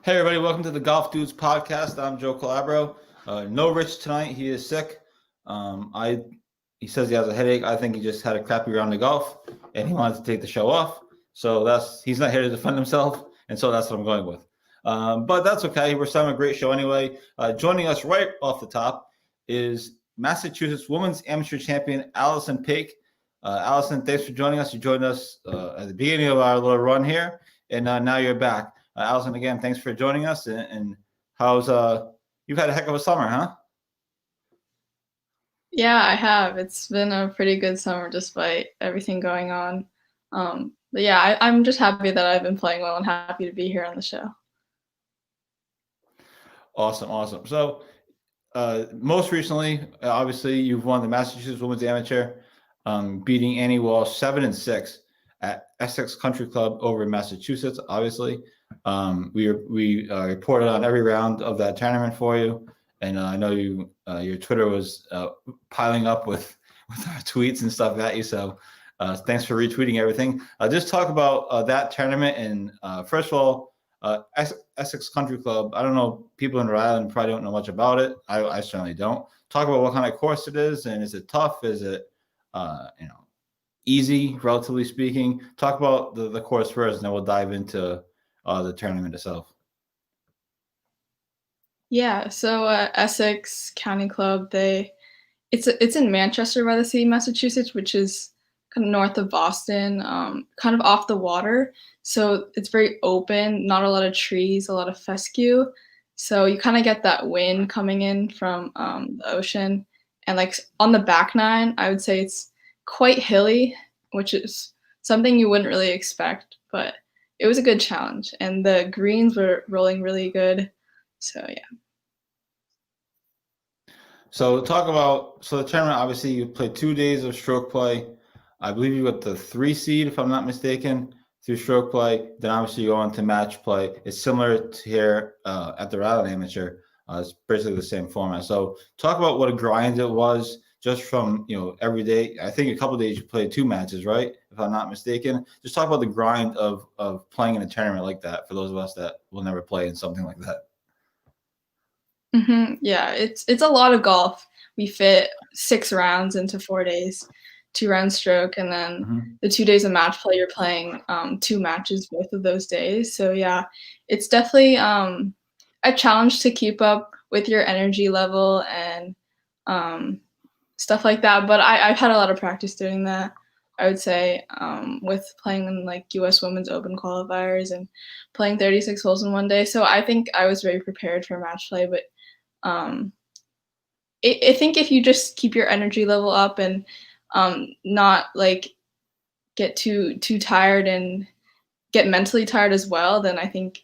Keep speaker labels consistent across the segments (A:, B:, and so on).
A: Hey everybody, welcome to the Golf Dudes podcast. I'm Joe Calabro. No Rich tonight. He is sick. He says he has a headache. I think he just had a crappy round of golf and he wanted to take the show off. So he's not here to defend himself, and so that's what I'm going with. But that's okay. We're starting a great show anyway. Joining us right off the top is Massachusetts Women's Amateur Champion Allison Paik. Allison, thanks for joining us. You joined us at the beginning of our little run here, and now you're back. Allison, again, thanks for joining us. And how's you've had a heck of a summer, huh?
B: Yeah, I have. It's been a pretty good summer despite everything going on. But yeah, I'm just happy that I've been playing well and happy to be here on the show.
A: Awesome. So most recently, obviously, you've won the Massachusetts Women's Amateur, beating Annie Walsh 7-6 at Essex Country Club over in Massachusetts, obviously. We reported on every round of that tournament for you, and I know your Twitter was piling up with our tweets and stuff at you. So thanks for retweeting everything. Just talk about that tournament, and first of all, Essex Country Club. I don't know, people in Rhode Island probably don't know much about it. I certainly don't. Talk about what kind of course it is, and is it tough? Is it easy, relatively speaking? Talk about the course first, and then we'll dive into the tournament itself.
B: Yeah, so Essex County Club, it's in Manchester by the Sea, Massachusetts, which is kind of north of Boston, kind of off the water. So it's very open, not a lot of trees, a lot of fescue. So you kind of get that wind coming in from the ocean. And like on the back nine, I would say it's quite hilly, which is something you wouldn't really expect, but it was a good challenge. And the greens were rolling really good. So yeah.
A: So the tournament, obviously you played 2 days of stroke play. I believe you got the 3 seed, if I'm not mistaken, through stroke play. Then obviously you go on to match play. It's similar to here at the Rhode Island Amateur. It's basically the same format. So talk about what a grind it was just from, every day. I think a couple of days you played 2 matches, right? If I'm not mistaken. Just talk about the grind of playing in a tournament like that for those of us that will never play in something like that.
B: Yeah, it's a lot of golf. We fit 6 rounds into 4 days, 2 round stroke, and then the 2 days of match play, you're playing 2 matches both of those days. So yeah, it's definitely a challenge to keep up with your energy level and stuff like that. But I've had a lot of practice doing that. I would say with playing in like U.S. Women's Open qualifiers and playing 36 holes in one day. So I think I was very prepared for match play, but I think if you just keep your energy level up and not like get too tired and get mentally tired as well, then I think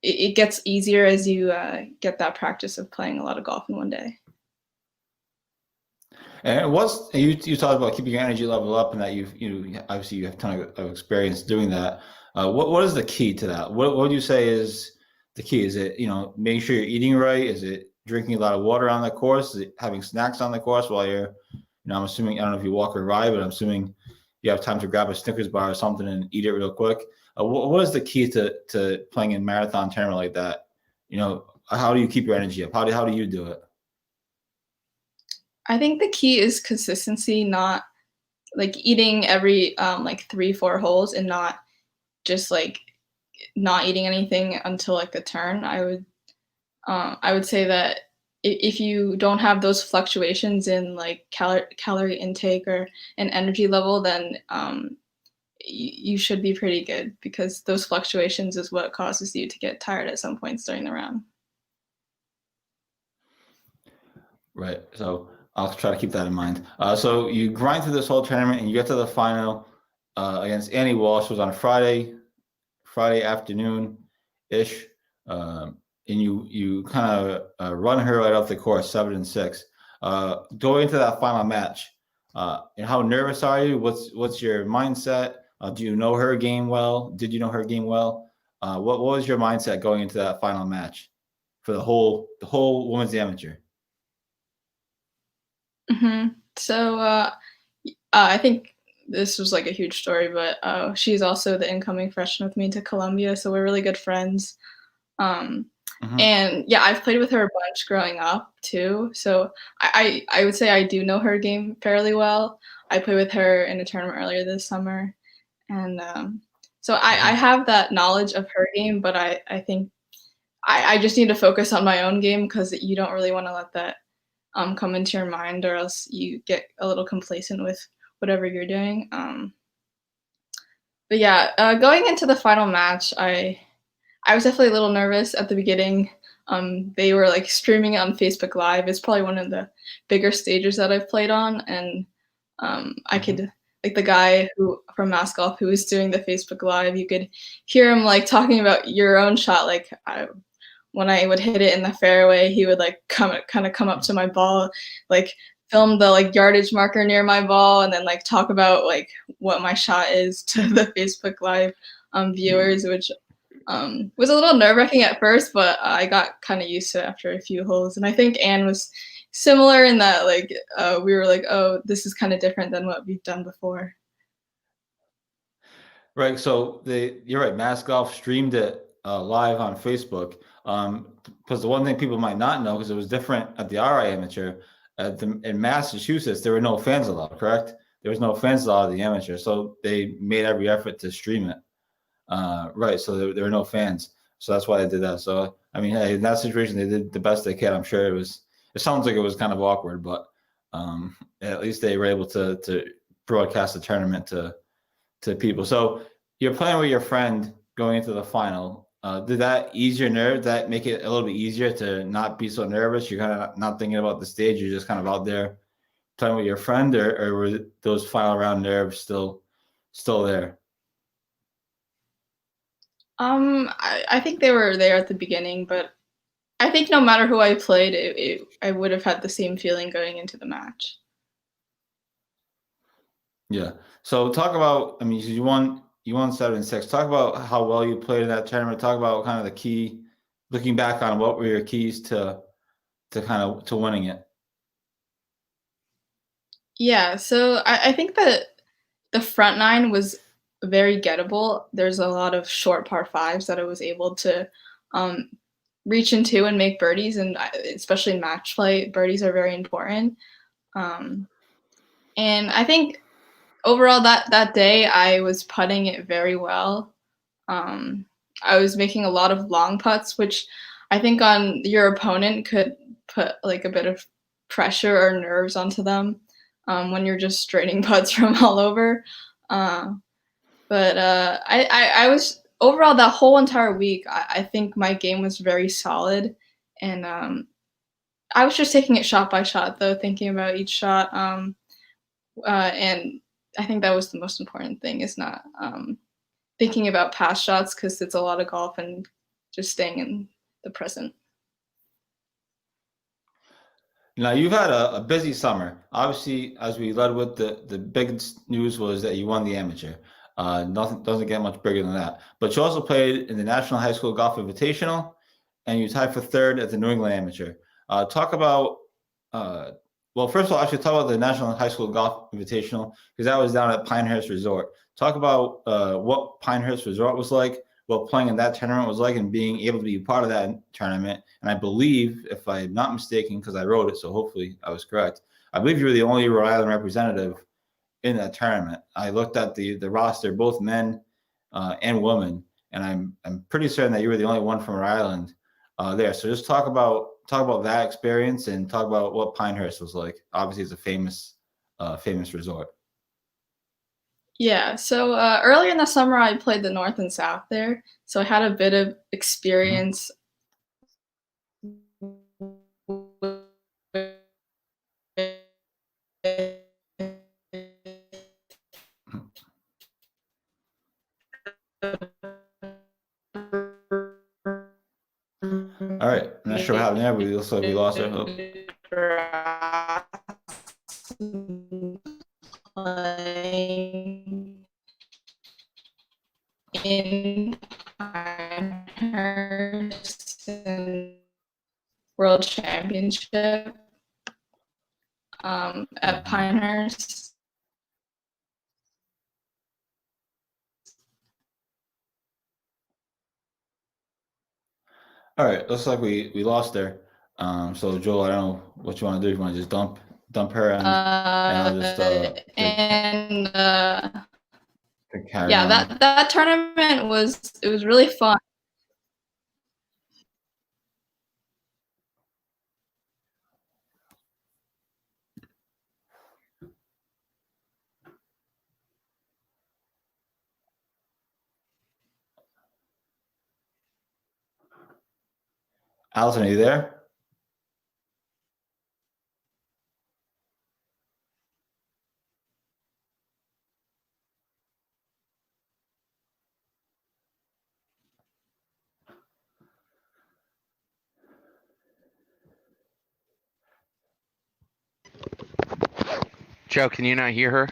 B: it gets easier as you get that practice of playing a lot of golf in one day.
A: And you talked about keeping your energy level up, and that obviously you have a ton of experience doing that. What is the key to that? What would you say is the key? Is it making sure you're eating right? Is it drinking a lot of water on the course? Is it having snacks on the course while you're I'm assuming, I don't know if you walk or ride, but I'm assuming you have time to grab a Snickers bar or something and eat it real quick. What is the key to playing in marathon tournament like that? How do you keep your energy up? How do you do it?
B: I think the key is consistency, not like eating every like 3-4 holes and not just like not eating anything until like the turn. I would say that if you don't have those fluctuations in like calorie intake or an energy level, then you should be pretty good, because those fluctuations is what causes you to get tired at some points during the round.
A: Right. So I'll try to keep that in mind. So you grind through this whole tournament and you get to the final against Annie Walsh. It was on Friday afternoon ish, and you kind of run her right off the course, 7-6. Going into that final match, and how nervous are you? What's your mindset? Do you know her game well? Did you know her game well? What was your mindset going into that final match for the whole women's amateur?
B: So I think this was like a huge story, but she's also the incoming freshman with me to Columbia, so we're really good friends. Um,
A: Hmm.
B: and yeah, I've played with her a bunch growing up too, so I would say I do know her game fairly well. I played with her in a tournament earlier this summer, and so I
A: Hmm.
B: have that knowledge of her game, but I think I just need to focus on my own game because you don't really want to let that come into your mind, or else you get a little complacent with whatever you're doing. But yeah, going into the final match, I was definitely a little nervous at the beginning. They were like streaming it on Facebook Live. It's probably one of the bigger stages that I've played on, and I
A: Hmm.
B: could like the guy who from Mass Golf who was doing the Facebook Live. You could hear him like talking about your own shot. Like when I would hit it in the fairway, he would like come up to my ball, like film the like yardage marker near my ball, and then like talk about like what my shot is to the Facebook Live viewers, which was a little nerve wracking at first, but I got kind of used to it after a few holes. And I think Anne was similar in that like we were like, oh, this is kind of different than what we've done before.
A: Right. So you're right. Mass Golf streamed it live on Facebook. Because the one thing people might not know, because it was different at the RI Amateur, in Massachusetts there were no fans allowed. Correct? There was no fans allowed at the amateur, so they made every effort to stream it. Right. So there were no fans, so that's why they did that. So I mean, hey, in that situation, they did the best they could. I'm sure it was. It sounds like it was kind of awkward, but at least they were able to broadcast the tournament to people. So you're playing with your friend going into the final. Did that ease your nerve? Did that make it a little bit easier to not be so nervous? You're kind of not thinking about the stage. You're just kind of out there playing with your friend, or were those final round nerves still there?
B: I think they were there at the beginning, but I think no matter who I played, I would have had the same feeling going into the match.
A: Yeah. So talk about. I mean, you won 7-6. Talk about how well you played in that tournament. Talk about kind of the key. Looking back on what were your keys to kind of to winning it.
B: Yeah, so I think that the front nine was very gettable. There's a lot of short par fives that I was able to um, reach into and make birdies, and especially in match play, birdies are very important. Um, and I think overall that day I was putting it very well. Um, I was making a lot of long putts, which I think on your opponent could put like a bit of pressure or nerves onto them when you're just straighting putts from all over. Uh, but I was overall that whole entire week. I think my game was very solid, and I was just taking it shot by shot, though, thinking about each shot. And I think that was the most important thing is not thinking about past shots because it's a lot of golf and just staying in the present.
A: Now you've had a busy summer. Obviously, as we led with the biggest news was that you won the amateur. Nothing doesn't get much bigger than that. But you also played in the National High School Golf Invitational, and you tied for third at the New England Amateur. Talk about uh, well, first of all, I should talk about the National High School Golf Invitational because that was down at Pinehurst Resort. Talk about what Pinehurst Resort was like, what playing in that tournament was like, and being able to be part of that tournament. And I believe, if I'm not mistaken, because I wrote it, so hopefully I was correct. I believe you were the only Rhode Island representative in that tournament. I looked at the roster, both men and women, and I'm pretty certain that you were the only one from Rhode Island there. So just talk about that experience and talk about what Pinehurst was like. Obviously, it's a famous resort.
B: Yeah, so earlier in the summer, I played the North and South there, so I had a bit of
A: Mhm.
B: experience
A: All right. I'm not sure what happened there, but it looks like we lost our hope.
B: Playing in Pinehurst World Championship at Pinehurst.
A: All right. Looks like we lost there. So Joel, I don't know what you want to do. You want to just dump her and I'll just carry
B: yeah,
A: on.
B: that tournament was really fun.
A: Allison, are you there?
C: Joe, can you not hear her?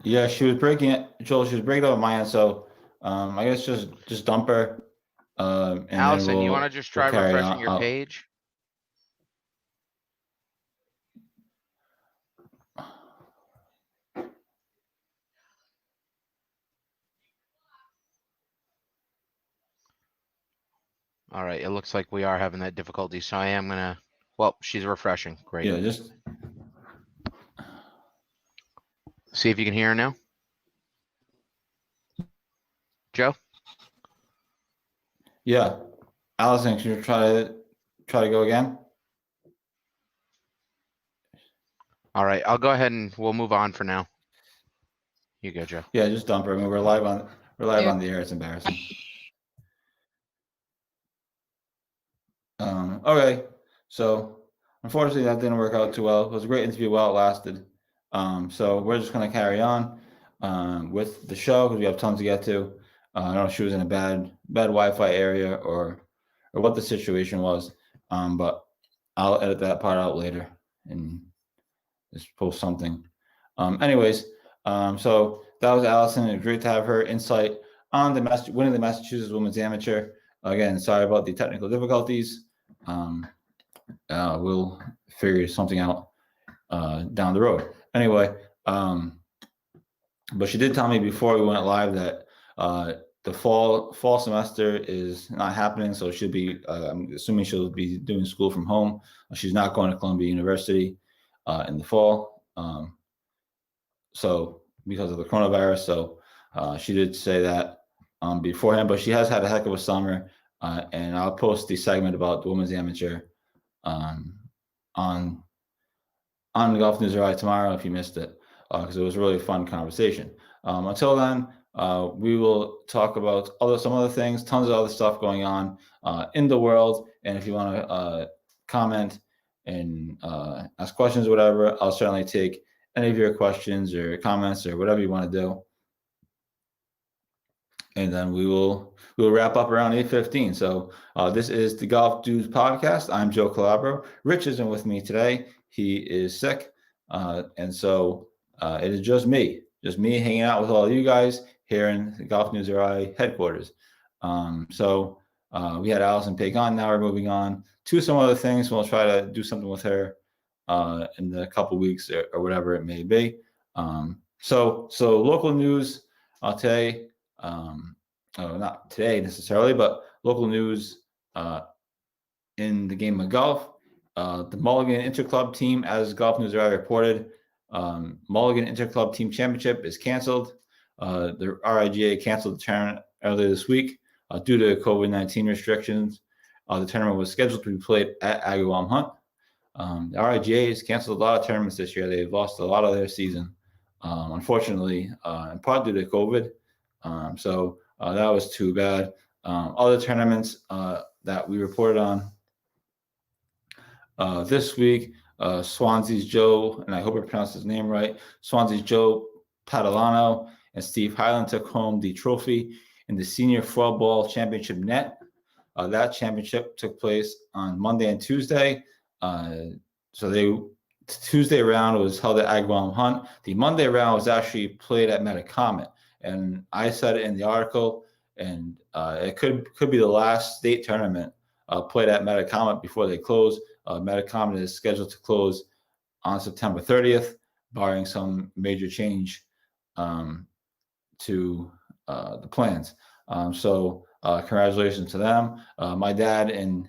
A: Yeah, she was breaking it. Joel, she was breaking up on my end. So I guess just dump her. And
C: Allison,
A: then
C: you want to just try refreshing your page? All right, it looks like we are having that difficulty, so I am gonna. Well, she's refreshing. Great.
A: Yeah, just
C: see if you can hear her now. Joe?
A: Yeah. Allison, can you try to go again?
C: All right, I'll go ahead and we'll move on for now. You go, Joe.
A: Yeah, just dump her. I mean, we're live on the air. It's embarrassing. Okay. So unfortunately that didn't work out too well. It was a great interview while it lasted. So we're just gonna carry on with the show because we have tons to get to. I don't know if she was in a bad Wi-Fi area or what the situation was. But I'll edit that part out later and just post something. Anyways, so that was Allison. It was great to have her insight on the winning the Massachusetts Women's Amateur. Again, sorry about the technical difficulties. We'll figure something out down the road. Anyway, but she did tell me before we went live that the fall semester is not happening, so she'll be. I'm assuming she'll be doing school from home. She's not going to Columbia University in the fall. So because of the coronavirus, so she did say that beforehand. But she has had a heck of a summer, and I'll post the segment about the women's amateur on the Golf News Right tomorrow if you missed it, because it was a really fun conversation. Until then, we will talk about some other things, tons of other stuff going on in the world. And if you want to comment and ask questions or whatever, I'll certainly take any of your questions or comments or whatever you want to do. And then we'll wrap up around 8:15. So this is the Golf Dudes podcast. I'm Joe Calabro. Rich isn't with me today. He is sick. And so it is just me hanging out with all of you guys here in the Golf News RI headquarters. So we had Allison Pig on. Now we're moving on to some other things. We'll try to do something with her in a couple weeks or whatever it may be. So local news today. Not today necessarily, but local news in the game of golf. The Mulligan Interclub team, as Golf News RI reported, Mulligan Interclub Team Championship is canceled. The RIGA canceled the tournament earlier this week due to COVID-19 restrictions. The tournament was scheduled to be played at Agawam Hunt. The RIGA has canceled a lot of tournaments this year. They've lost a lot of their season, unfortunately, in part due to COVID. So that was too bad. Other tournaments that we reported on this week, Swansea's Joe, and I hope I pronounced his name right, Swansea's Joe Padalano and Steve Highland took home the trophy in the Senior Four Ball Championship net. That championship took place on Monday and Tuesday. So Tuesday round was held at Agawam Hunt. The Monday round was actually played at Metacomet, and I said it in the article, and it could be the last state tournament played at Metacomet before they close. Metacomet is scheduled to close on September 30th, barring some major change to the plans. So congratulations to them. My dad and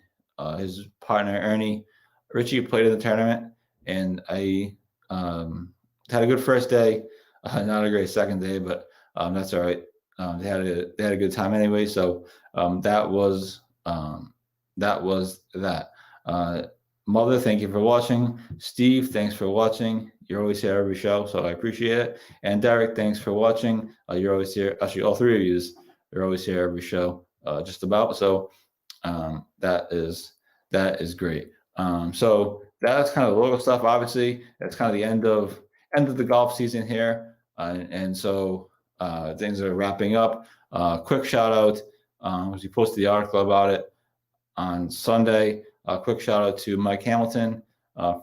A: his partner Ernie Richie played in the tournament, and I had a good first day. Not a great second day, but that's all right. They had a good time anyway. So that was that. Mother, thank you for watching. Steve, thanks for watching. You're always here every show, so I appreciate it. And Derek, thanks for watching. You're always here. Actually, all three of you, you're always here every show, just about. So that is great. So that's kind of the local stuff. Obviously, that's kind of the end of the golf season here, and so things are wrapping up. Quick shout out, as we posted the article about it on Sunday. A quick shout out to Mike Hamilton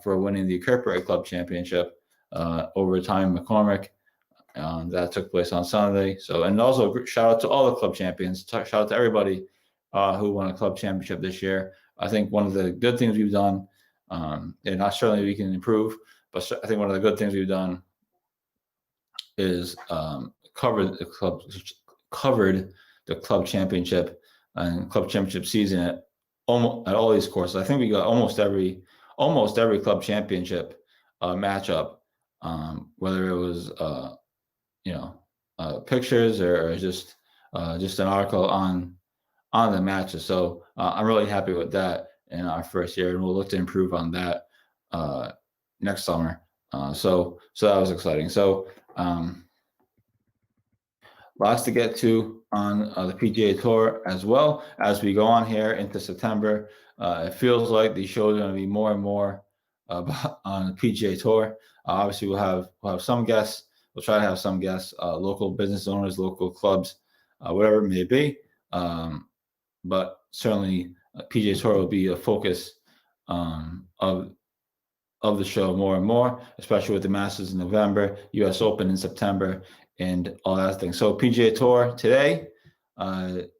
A: for winning the Kirkbride Club Championship over Tommy McCormick. That took place on Sunday. So, and also shout out to all the club champions. Shout out to everybody who won a club championship this year. I think one of the good things we've done, and certainly we can improve, but I think one of the good things we've done is covered the club championship and club championship season at all these courses. I think we got almost every club championship matchup, whether it was pictures or just an article on the matches. So I'm really happy with that in our first year, and we'll look to improve on that next summer. So that was exciting. So lots to get to on the PGA Tour as well as we go on here into September. It feels like these shows are going to be more and more on the PGA Tour. Obviously, we'll have some guests. We'll try to have some guests, local business owners, local clubs, whatever it may be. But certainly, PGA Tour will be a focus of the show more and more, especially with the Masters in November, U.S. Open in September, and all that thing. So PGA Tour today, the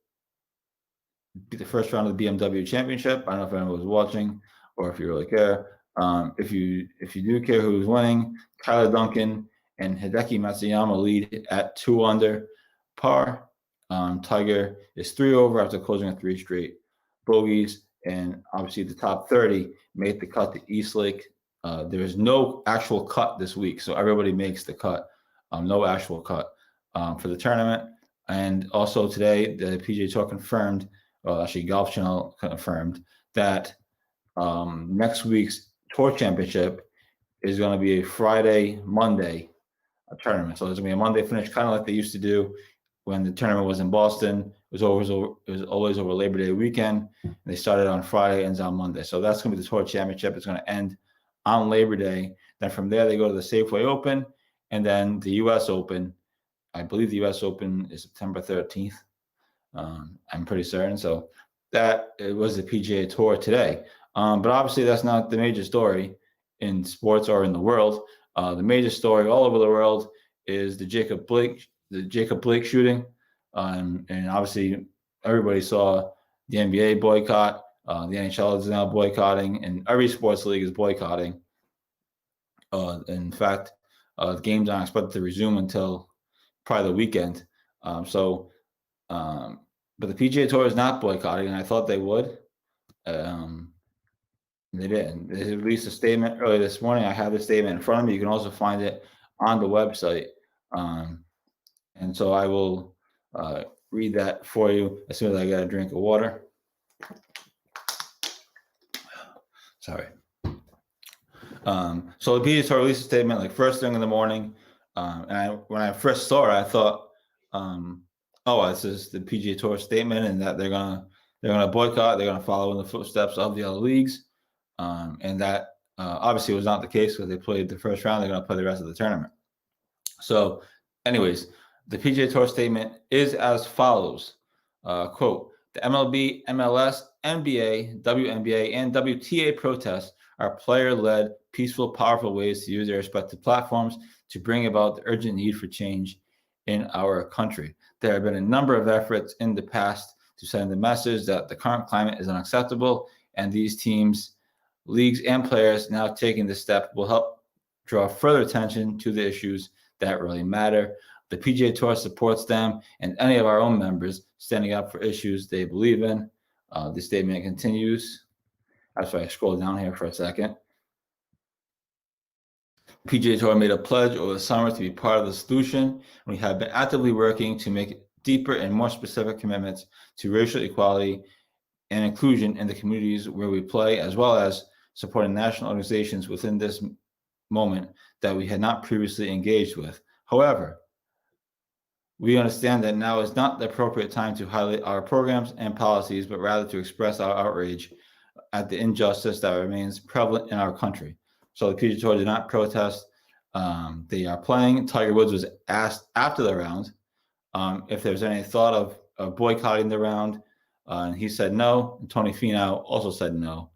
A: first round of the BMW Championship. I don't know if anyone was watching or if you really care. If you do care who's winning, Kyler Duncan and Hideki Matsuyama lead at 2 under par. Tiger is 3 over after closing at 3 straight bogeys, and obviously the top 30 made the cut to East Lake. There is no actual cut this week, so everybody makes the cut. No actual cut for the tournament. And also today, the PGA Tour confirmed, well, actually Golf Channel confirmed that next week's Tour Championship is going to be a Friday, Monday tournament. So there's going to be a Monday finish, kind of like they used to do when the tournament was in Boston. It was always over Labor Day weekend. And they started on Friday, ends on Monday. So that's going to be the Tour Championship. It's going to end on Labor Day. Then from there, they go to the Safeway Open, and then the U.S. Open. I believe the U.S. Open is September 13th. I'm pretty certain. So it was the PGA Tour today. But obviously, that's not the major story in sports or in the world. The major story all over the world is the Jacob Blake shooting. And obviously, everybody saw the NBA boycott. The NHL is now boycotting, and every sports league is boycotting. In fact, the games aren't expected to resume until probably the weekend. But the PGA Tour is not boycotting, and I thought they would. They didn't. They released a statement early this morning. I have the statement in front of me. You can also find it on the website. And so I will read that for you as soon as I get a drink of water. Sorry. So the PGA Tour released a statement like first thing in the morning. And when I first saw it, I thought, this is the PGA Tour statement, and that they're gonna boycott. They're gonna follow in the footsteps of the other leagues, and that obviously was not the case because they played the first round. They're gonna play the rest of the tournament. So, anyways, the PGA Tour statement is as follows: "Quote: The MLB, MLS, NBA, WNBA, and WTA protests are player-led, peaceful, powerful ways to use their respective platforms to bring about the urgent need for change in our country. There have been a number of efforts in the past to send the message that the current climate is unacceptable, and these teams, leagues, and players now taking this step will help draw further attention to the issues that really matter. The PGA Tour supports them and any of our own members standing up for issues they believe in. The statement continues. Actually, I scroll down here for a second. PGA Tour made a pledge over the summer to be part of the solution. We have been actively working to make deeper and more specific commitments to racial equality and inclusion in the communities where we play, as well as supporting national organizations within this moment that we had not previously engaged with. However, we understand that now is not the appropriate time to highlight our programs and policies, but rather to express our outrage at the injustice that remains prevalent in our country. So the PGA Tour did not protest. They are playing. Tiger Woods was asked after the round if there was any thought of boycotting the round, and he said no. And Tony Finau also said no.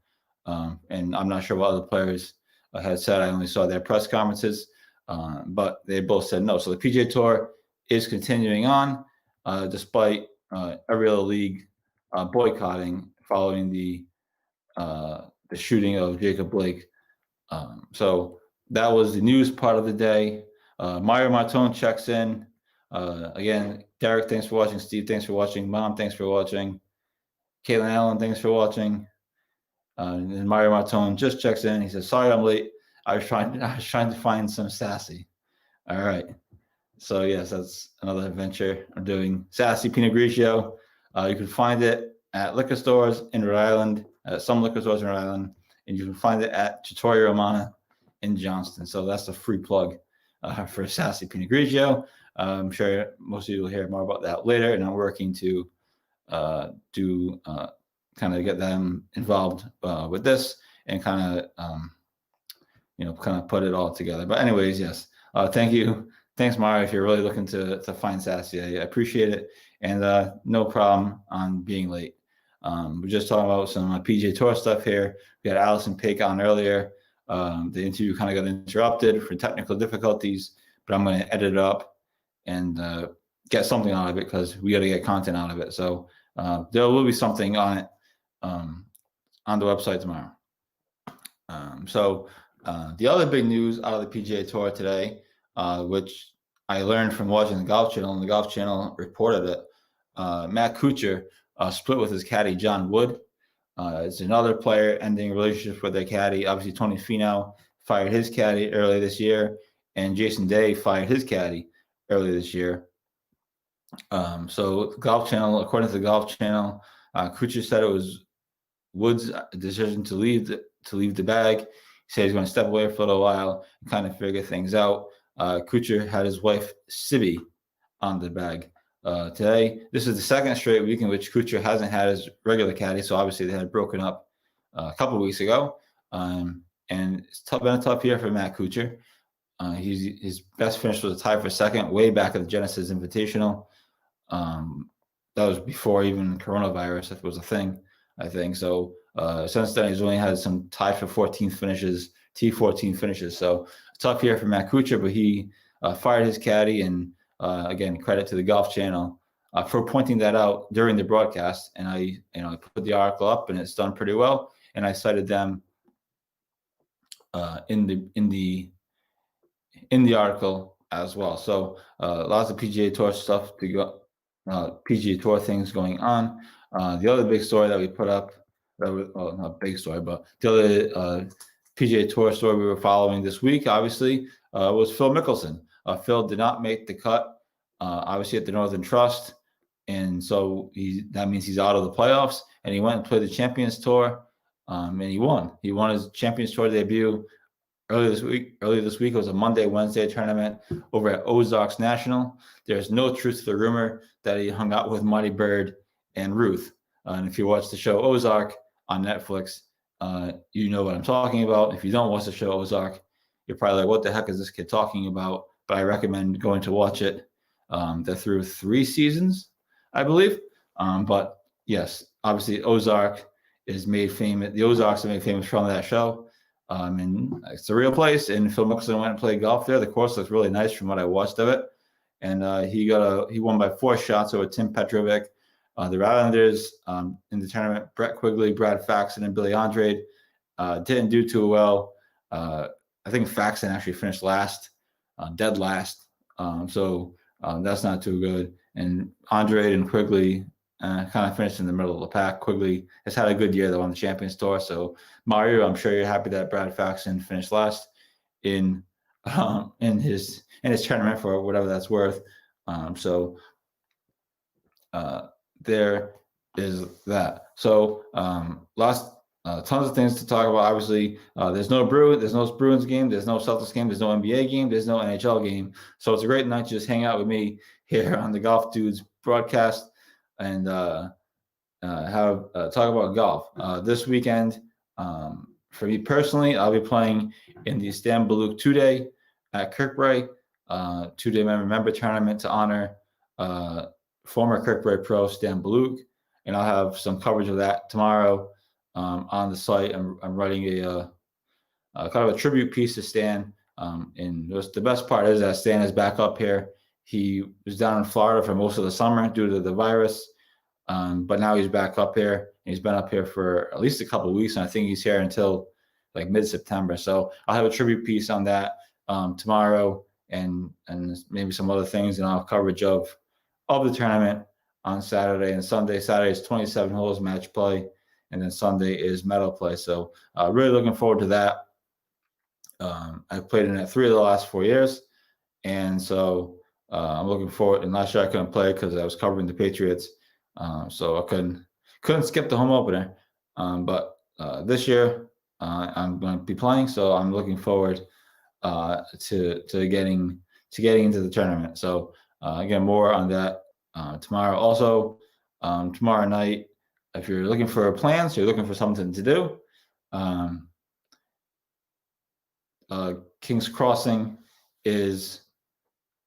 A: And I'm not sure what other players had said. I only saw their press conferences, but they both said no. So the PGA Tour is continuing on despite every other league boycotting following the shooting of Jacob Blake. So that was the news part of the day. Mario Martone checks in. Again, Derek, thanks for watching. Steve, thanks for watching. Mom, thanks for watching. Caitlin Allen, thanks for watching. And Mario Martone just checks in. He says, "Sorry, I'm late. I was trying to find some sassy." All right. So yes, that's another adventure I'm doing. Sassy Pinot Grigio. You can find it at liquor stores in Rhode Island, at some liquor stores in Rhode Island, and you can find it at Trattoria Romana in Johnston. So that's a free plug for Sassy Pinot Grigio. I'm sure most of you will hear more about that later, and I'm working to kind of get them involved with this and kind of put it all together. But anyways, yes, thank you. Thanks, Mario, if you're really looking to find Sassy. I appreciate it, and no problem on being late. We're just talking about some PGA Tour stuff here. We had Allison Paik on earlier. The interview kind of got interrupted for technical difficulties, but I'm going to edit it up and get something out of it because we got to get content out of it. So there will be something on it on the website tomorrow. So the other big news out of the PGA Tour today, which I learned from watching the Golf Channel, and the Golf Channel reported it. Matt Kuchar split with his caddy, John Wood. It's another player ending relationships with their caddy. Obviously, Tony Finau fired his caddy earlier this year, and Jason Day fired his caddy earlier this year. So the Golf Channel, according to the Golf Channel, Kuchar said it was Wood's decision to leave the bag. He said he's going to step away for a little while and kind of figure things out. Kuchar had his wife Sibby on the bag today. This is the second straight week in which Kuchar hasn't had his regular caddy. So obviously they had broken up a couple of weeks ago, and it's been a tough year for Matt Kuchar. His best finish was a tie for second, way back at the Genesis Invitational. That was before even coronavirus, if it was a thing, I think. So since then, he's only had some tie for 14th finishes, T14 finishes. So a tough year for Matt Kuchar, but he fired his caddy, and again, credit to the Golf Channel for pointing that out during the broadcast. And I put the article up, and it's done pretty well. And I cited them in the article as well. So lots of PGA Tour stuff to go, PGA Tour things going on. The other big story that we put up, well, not big story, but the other PGA Tour story we were following this week, obviously, was Phil Mickelson. Phil did not make the cut, obviously, at the Northern Trust, and so that means he's out of the playoffs. And he went and played the Champions Tour, and he won. He won his Champions Tour debut earlier this week. It was a Monday-Wednesday tournament over at Ozarks National. There's no truth to the rumor that he hung out with Marty Bird and Ruth. And if you watch the show Ozark on Netflix, you know what I'm talking about. If you don't watch the show Ozark, you're probably like, what the heck is this kid talking about? But I recommend going to watch it. They're through 3 seasons, I believe. But yes, obviously Ozark is made famous. The Ozarks are made famous from that show. And it's a real place. And Phil Mickelson went and played golf there. The course looks really nice from what I watched of it. And he won by 4 shots over Tim Petrovic. The Islanders in the tournament, Brett Quigley, Brad Faxon, and Billy Andrade didn't do too well. I think Faxon actually finished last, dead last. So that's not too good. And Andrade and Quigley kind of finished in the middle of the pack. Quigley has had a good year though on the Champions Tour. So Mario, I'm sure you're happy that Brad Faxon finished last in his tournament for whatever that's worth. So there is that. So tons of things to talk about. Obviously, there's no Bruins game, there's no Celtics game, there's no NBA game, there's no NHL game. So it's a great night to just hang out with me here on the Golf Dudes broadcast and talk about golf. This weekend, for me personally, I'll be playing in the Stan Baluk 2-day at Kirkbride, 2-day member tournament to honor former Kirkbride pro Stan Baluk, and I'll have some coverage of that tomorrow on the site. I'm writing a kind of a tribute piece to Stan. And the best part is that Stan is back up here. He was down in Florida for most of the summer due to the virus, but now he's back up here. He's been up here for at least a couple of weeks, and I think he's here until like mid-September. So I'll have a tribute piece on that tomorrow, and maybe some other things, and I'll have coverage of the tournament on Saturday and Sunday. Saturday is 27 holes match play, and then Sunday is medal play. So really looking forward to that. I've played in it 3 of the last 4 years, and so I'm looking forward. And last year I couldn't play because I was covering the Patriots, so I couldn't skip the home opener. But this year I'm going to be playing, so I'm looking forward to getting into the tournament. So again, more on that tomorrow. Also, tomorrow night, if you're looking for a plan, so you're looking for something to do, King's Crossing is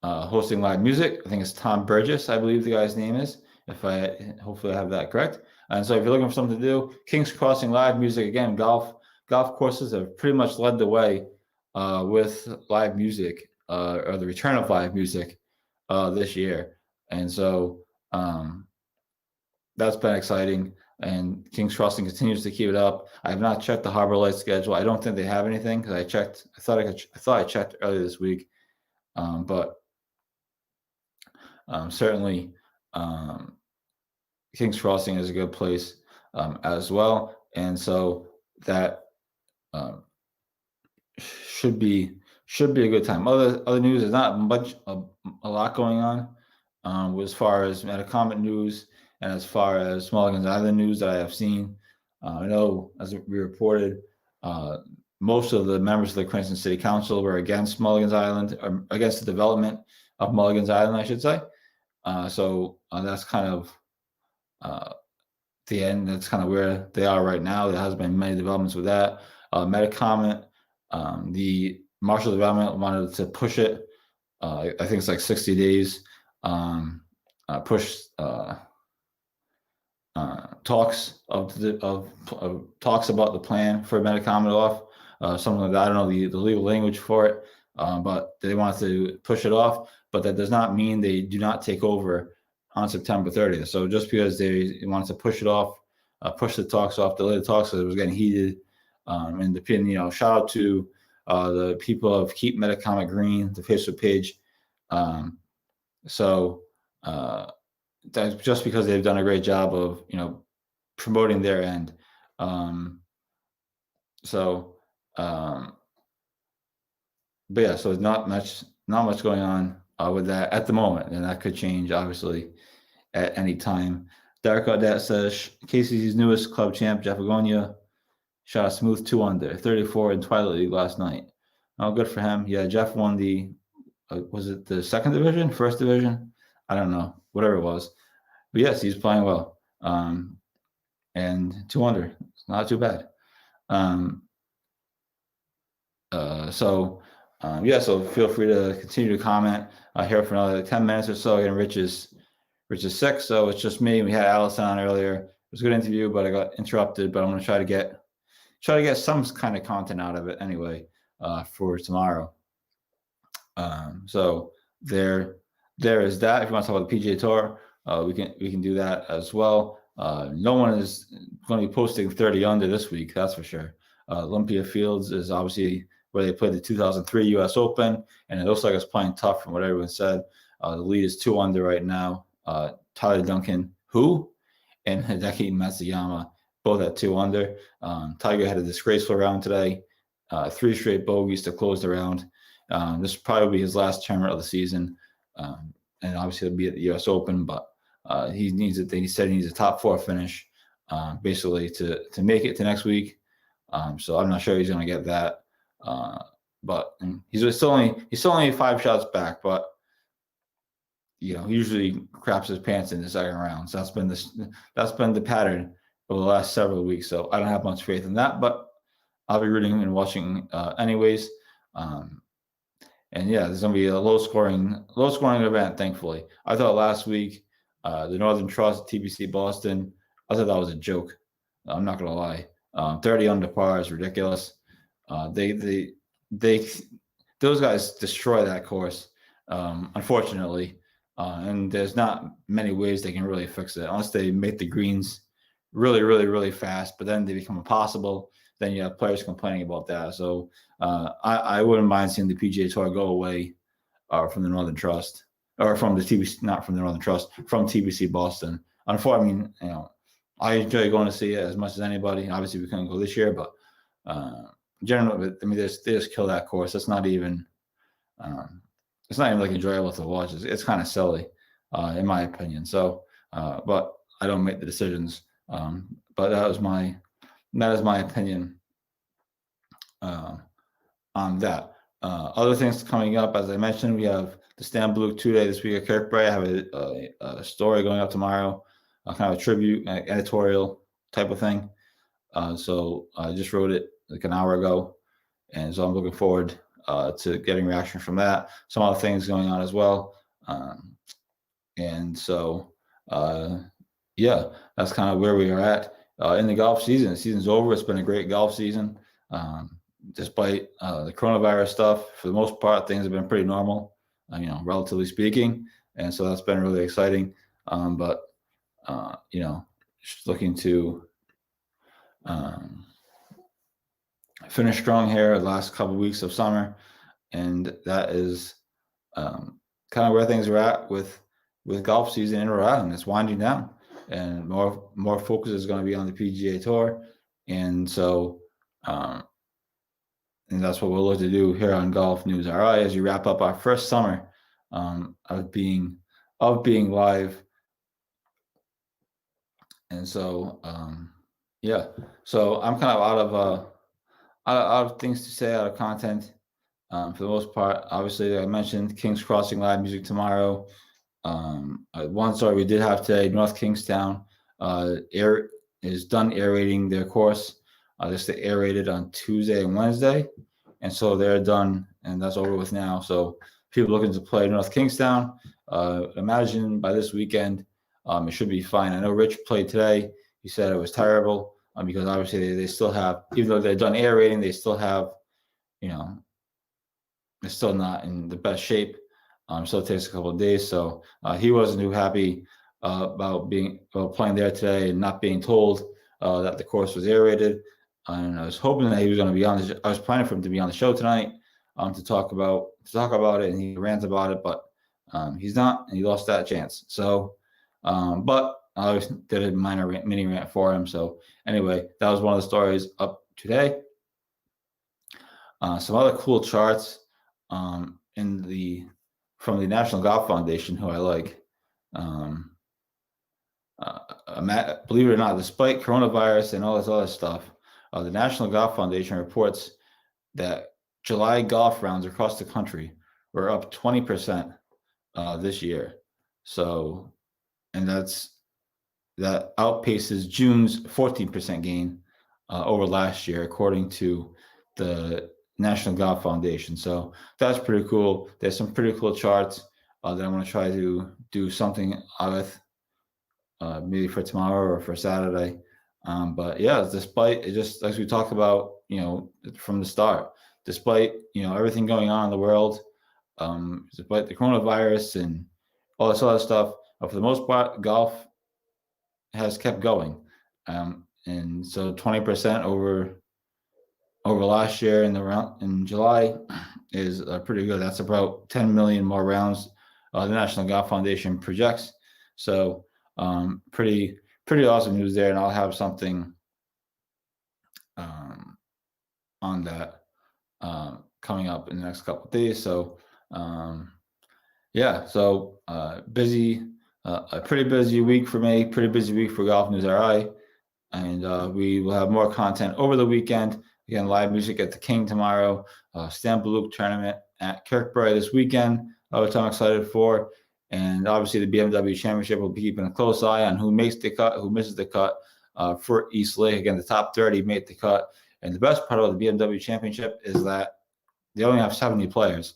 A: hosting live music. I think it's Tom Burgess, I believe the guy's name is. Hopefully I have that correct. And so if you're looking for something to do, King's Crossing live music. Again, golf courses have pretty much led the way with live music or the return of live music this year. And so that's been exciting. And King's Crossing continues to keep it up. I have not checked the Harbor Lights schedule. I don't think they have anything because I thought I checked earlier this week. But certainly King's Crossing is a good place as well. And so that should be a good time. Other news is not a lot going on as far as Metacomet news and as far as Mulligan's Island news that I have seen. I know, as we reported, most of the members of the Cranston City Council were against Mulligan's Island, or against the development of Mulligan's Island, I should say. So that's kind of the end. That's kind of where they are right now. There has been many developments with that. Metacomet, the Marshall Development wanted to push it. I think it's like 60 days. Push talks talks about the plan for Metacomet off. Something like that. I don't know the legal language for it, but they want to push it off. But that does not mean they do not take over on September 30th. So just because they wanted to push it off, push the talks off, delay the talks, because it was getting heated. And shout out to the people of Keep Metacomet Green, the Facebook page. So that's just because they've done a great job of promoting their end. But yeah, so not much going on with that at the moment, and that could change obviously at any time. Derek Audette says KCC's newest club champ, Jeff Agonia, shot a smooth 2 under, 34 in Twilight League last night. Oh, good for him. Yeah, Jeff won the was it the second division, first division? I don't know, whatever it was. But yes, he's playing well. And 2 under, it's not too bad. So feel free to continue to comment here for another 10 minutes or so. Again, Rich is which is sick. So it's just me. We had Allison on earlier. It was a good interview, but I got interrupted. But I'm going to try to get some kind of content out of it anyway for tomorrow. So there is that. If you want to talk about the PGA Tour, we can do that as well. No one is going to be posting 30 under this week, that's for sure. Olympia Fields is obviously where they played the 2003 U.S. Open, and it looks like it's playing tough from what everyone said. The lead is 2 under right now. Tyler Duncan, and Hideki Matsuyama, both at 2 under. Tiger had a disgraceful round today. 3 straight bogeys to close the round. This will probably be his last tournament of the season, and obviously he'll be at the U.S. Open. But he needs it. He said he needs a top 4 finish, basically to make it to next week. So I'm not sure he's going to get that. But he's still only 5 shots back. But he usually craps his pants in the second round. So that's been the pattern over the last several weeks. So I don't have much faith in that. But I'll be rooting and watching anyways. And yeah, there's going to be a low scoring event, thankfully. I thought last week, the Northern Trust, TBC Boston, I thought that was a joke. I'm not going to lie. 30 under par is ridiculous. Those guys destroy that course, unfortunately. And there's not many ways they can really fix it unless they make the greens really, really, really fast, but then they become impossible. Then you have players complaining about that. So I wouldn't mind seeing the PGA Tour go away from the Northern Trust, or from the TBC, not from the Northern Trust, from TBC Boston. Unfortunately, I enjoy going to see it as much as anybody. Obviously, we couldn't go this year, but generally, they just kill that course. It's not even like enjoyable to watch. It's kind of silly, in my opinion. So, but I don't make the decisions. But that is my opinion on that. Other things coming up, as I mentioned, we have the Stan Blue 2-day this week at Kirkbride. I have a story going up tomorrow, kind of a tribute, editorial type of thing. So I just wrote it like an hour ago, and so I'm looking forward to getting reaction from that. Some other things going on as well. And so, yeah, that's kind of where we are at in the golf season. The season's over. It's been a great golf season. Despite the coronavirus stuff, for the most part, things have been pretty normal, relatively speaking. And so that's been really exciting. But just looking to finish strong here the last couple of weeks of summer. And that is kind of where things are at with golf season in Rhode Island. It's winding down, and more focus is going to be on the PGA Tour. And so, and that's what we'll look to do here on Golf News RI as you wrap up our first summer of being live. And so, yeah. So I'm kind of out of things to say, out of content for the most part. Obviously, like I mentioned, Kings Crossing live music tomorrow. One story we did have today: North Kingstown is done aerating their course. They aerated on Tuesday and Wednesday, and so they're done, and that's over with now. So people looking to play North Kingstown, imagine by this weekend, it should be fine. I know Rich played today. He said it was terrible because obviously they still have, even though they're done aerating, they still have, they're still not in the best shape. So it takes a couple of days. So he wasn't too happy about playing there today and not being told that the course was aerated. And I was hoping that he was going to be on. I was planning for him to be on the show tonight to talk about it, and he rants about it, but he's not, and he lost that chance. So, but I did a mini rant for him. So anyway, that was one of the stories up today. Some other cool charts from the National Golf Foundation, who I like. Believe it or not, despite coronavirus and all this other stuff, the National Golf Foundation reports that July golf rounds across the country were up 20% this year. So, and that outpaces June's 14% gain over last year, according to the National Golf Foundation. So that's pretty cool. There's some pretty cool charts that I'm going to try to do something with, maybe for tomorrow or for Saturday. But yeah, despite it, just as we talked about, from the start, despite everything going on in the world, despite the coronavirus and all this other stuff, for the most part, golf has kept going, and so 20% over last year in the round in July is pretty good. That's about 10 million more rounds. The National Golf Foundation projects. So pretty awesome news there, and I'll have something on that coming up in the next couple of days. So yeah, so busy, a pretty busy week for me, pretty busy week for Golf News RI, and we will have more content over the weekend. Again, live music at the King tomorrow, Stan Luke tournament at Kirkbride this weekend, which I'm excited for. And obviously the BMW Championship will be keeping a close eye on who makes the cut, who misses the cut for East Lake. Again, the top 30 made the cut. And the best part of the BMW Championship is that they only have 70 players.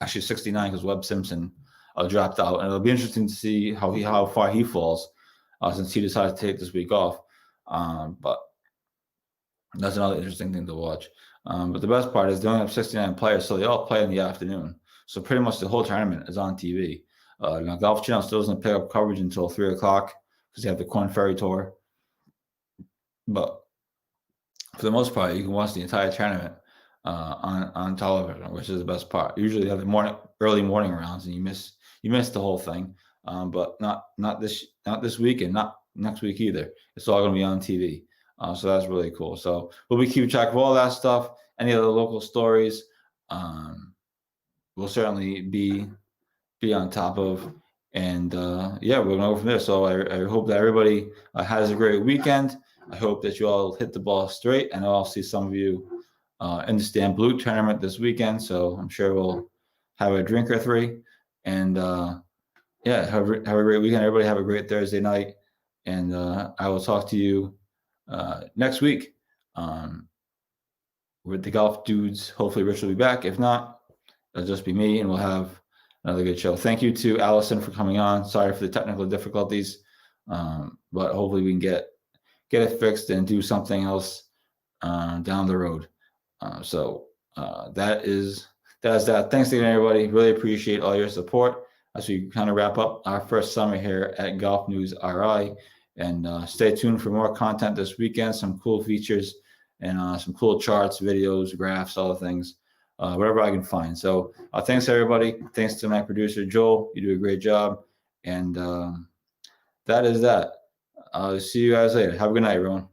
A: Actually 69 because Webb Simpson dropped out. And it'll be interesting to see how far he falls since he decided to take this week off. But that's another interesting thing to watch. But the best part is they only have 69 players, so they all play in the afternoon. So pretty much the whole tournament is on TV. Now Golf Channel still doesn't pick up coverage until 3 o'clock because they have the Corn Ferry Tour. But for the most part, you can watch the entire tournament on television, which is the best part. Usually they have the early morning rounds, and you miss the whole thing. But not this weekend, not next week either. It's all going to be on TV. So that's really cool. So we'll be keeping track of all that stuff. Any other local stories, we'll certainly be on top of. And yeah, we're gonna go from there. So I hope that everybody has a great weekend. I hope that you all hit the ball straight. I know I'll see some of you in the Stan Blue tournament this weekend. So I'm sure we'll have a drink or three. And yeah, have a great weekend. Everybody have a great Thursday night. And I will talk to you next week with the golf dudes. Hopefully Rich will be back. If not, it'll just be me, and we'll have another good show. Thank you to Allison for coming on. Sorry for the technical difficulties, but hopefully we can get it fixed and do something else down the road. So that is that. Thanks again, everybody. Really appreciate all your support as we kind of wrap up our first summer here at Golf News RI. And stay tuned for more content this weekend, some cool features and some cool charts, videos, graphs, all the things, whatever I can find. So thanks, everybody. Thanks to my producer, Joel. You do a great job. And that is that. I'll see you guys later. Have a good night, everyone.